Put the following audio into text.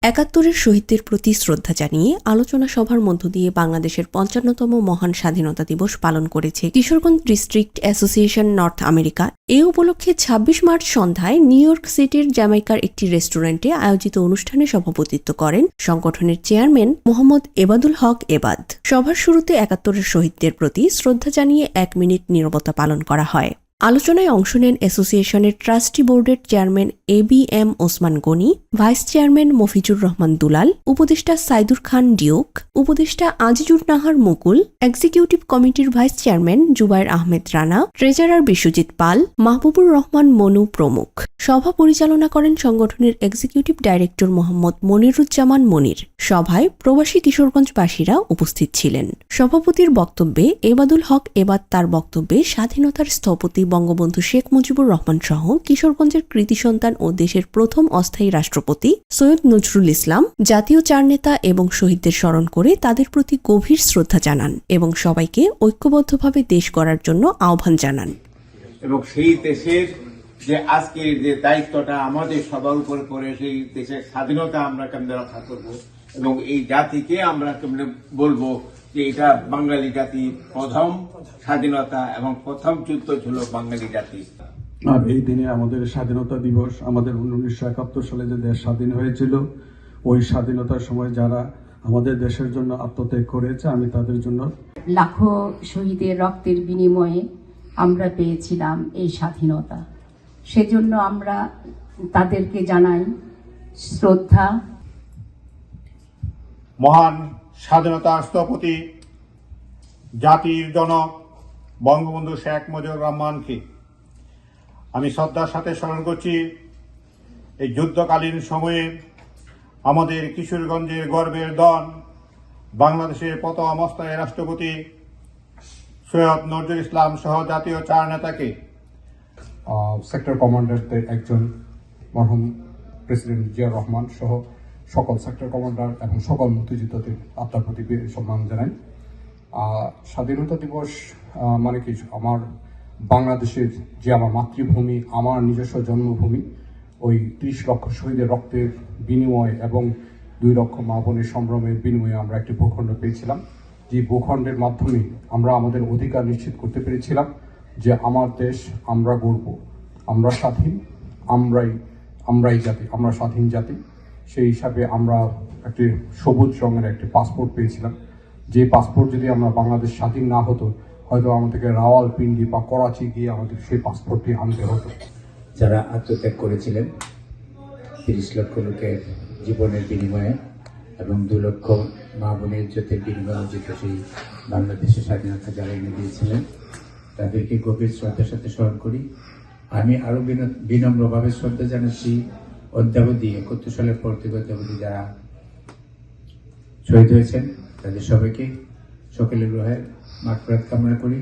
একাত্তরের শহীদদের প্রতি শ্রদ্ধা জানিয়ে আলোচনা সভার মধ্য দিয়ে বাংলাদেশের ৫৫তম মহান স্বাধীনতা দিবস পালন করেছে Kishoreganj district association North America. এ উপলক্ষে ২৬ মার্চ সন্ধ্যায় নিউ ইয়র্ক সিটির জ্যামাইকার একটি রেস্টুরেন্টে আয়োজিত অনুষ্ঠানে সভাপতিত্ব করেন সংগঠনের চেয়ারম্যান মোহাম্মদ এবাদুল হক এবাদ। সভার শুরুতে একাত্তরের শহীদদের প্রতি শ্রদ্ধা জানিয়ে ১ মিনিট নীরবতা পালন করা হয়। আলোচনায় অংশ নেন অ্যাসোসিয়েশনের ট্রাস্টি বোর্ডের chairman ABM Osman Gani, vice chairman Mafizur Rahman Dulal, উপদেষ্টা সাইদুর খান ডিউক, উপদেষ্টা আজিজুর নাহার মুকুল, এক্সিকিউটিভ কমিটির vice chairman Zubair Ahmed Rana, treasurer Biswajit Pal, Mahbubur Rahman Monu প্রমুখ। সভা পরিচালনা করেন সংগঠনের এক্সিকিউটিভ ডাইরেক্টর মোহাম্মদ মনিরুজ্জামান মনির। সভায় প্রবাসী কিশোরগঞ্জবাসীরা উপস্থিত ছিলেন। সভাপতির বক্তব্যে এবাদুল হক এবাদ তার বক্তব্যে স্বাধীনতার স্থপতি বঙ্গবন্ধু শেখ মুজিবুর রহমান সহ কিশোরগঞ্জের কৃতি সন্তান ও দেশের প্রথম অস্থায়ী রাষ্ট্রপতি সৈয়দ নজরুল ইসলাম, জাতীয় চার নেতা এবং শহীদদের স্মরণ করে তাদের প্রতি গভীর শ্রদ্ধা জানান এবং সবাইকে ঐক্যবদ্ধভাবে দেশ গড়ার জন্য আহ্বান জানান। এবং সেই দেশের যে আজকের যে দায়িত্বটা আমাদের সবার উপরে পড়ে, সেই দেশের স্বাধীনতা আমরা কেমনে রক্ষা করব এবং এই জাতিকে আমরা কেমনে বলবো যে এটা বাঙালি জাতির প্রথম স্বাধীনতা এবং প্রথম যুদ্ধ ছিল বাঙালি জাতি। আর এই দিনে আমাদের স্বাধীনতা দিবস, আমাদের 1971 সালে যে দেশ স্বাধীন হয়েছিল, ওই স্বাধীনতার সময় যারা আমাদের দেশের জন্য আত্মত্যাগ করেছে, আমি তাদের জন্য লাখো শহীদের রক্তের বিনিময়ে আমরা পেয়েছিলাম এই স্বাধীনতা। সেজন্য আমরা তাদেরকে জানাই শ্রদ্ধা। মহান স্বাধীনতার স্থপতি জাতির জনক বঙ্গবন্ধু শেখ মুজিবুর রহমানকে আমি শ্রদ্ধার সাথে স্মরণ করছি। এই যুদ্ধকালীন সময়ে আমাদের কিশোরগঞ্জের গর্বের ধন বাংলাদেশের প্রথম অস্থায়ী রাষ্ট্রপতি সৈয়দ নজরুল ইসলাম সহ জাতীয় চার নেতাকে, সেক্টর কমান্ডারদের একজন মরহুম প্রেসিডেন্ট জিয়াউর রহমান সহ সকল সেক্টর কমান্ডার এবং সকল মুক্তিযোদ্ধাদের আত্মার প্রতি সম্মান জানাই। স্বাধীনতা দিবস মানে কি, আমার বাংলাদেশের যে আমার মাতৃভূমি, আমার নিজস্ব জন্মভূমি, ওই ৩০ লক্ষ শহীদের রক্তের বিনিময় এবং ২ লক্ষ মা বোনের সম্ভ্রমের বিনিময়ে আমরা একটি ভূখণ্ড পেয়েছিলাম। যে ভূখণ্ডের মাধ্যমে আমরা আমাদের অধিকার নিশ্চিত করতে পেরেছিলাম যে আমার দেশ, আমরা গর্ব, আমরা স্বাধীন, আমরাই জাতি, আমরা স্বাধীন জাতি। সেই হিসাবে আমরা একটি সবুজ রঙের একটি পাসপোর্ট পেয়েছিলাম। যে পাসপোর্ট যদি আমরা বাংলাদেশ স্বাধীন না হতো, হয়তো আমাদেরকে রাওয়ালপিন্ডি বা করাচি গিয়ে আমাদের সেই পাসপোর্টটি আনতে হতো। যারা আত্মত্যাগ করেছিলেন ৩০ লক্ষ লোকের জীবনের বিনিময়ে এবং ২ লক্ষ মা বোনের ইজ্জতের বিনিময়ে অর্জিত সেই বাংলাদেশের স্বাধীনতা যারা এনে দিয়েছিলেন, তাদেরকে গভীর শ্রদ্ধার সাথে স্মরণ করি। আমি আরও বিনম্রভাবে শ্রদ্ধা জানাচ্ছি অদ্যাবধি ৭১ সালের পর থেকে অদ্যাবধি যারা শহীদ হয়েছেন, তাদের সবাইকে সকলের গ্রহের মাগফিরাত কামনা করি।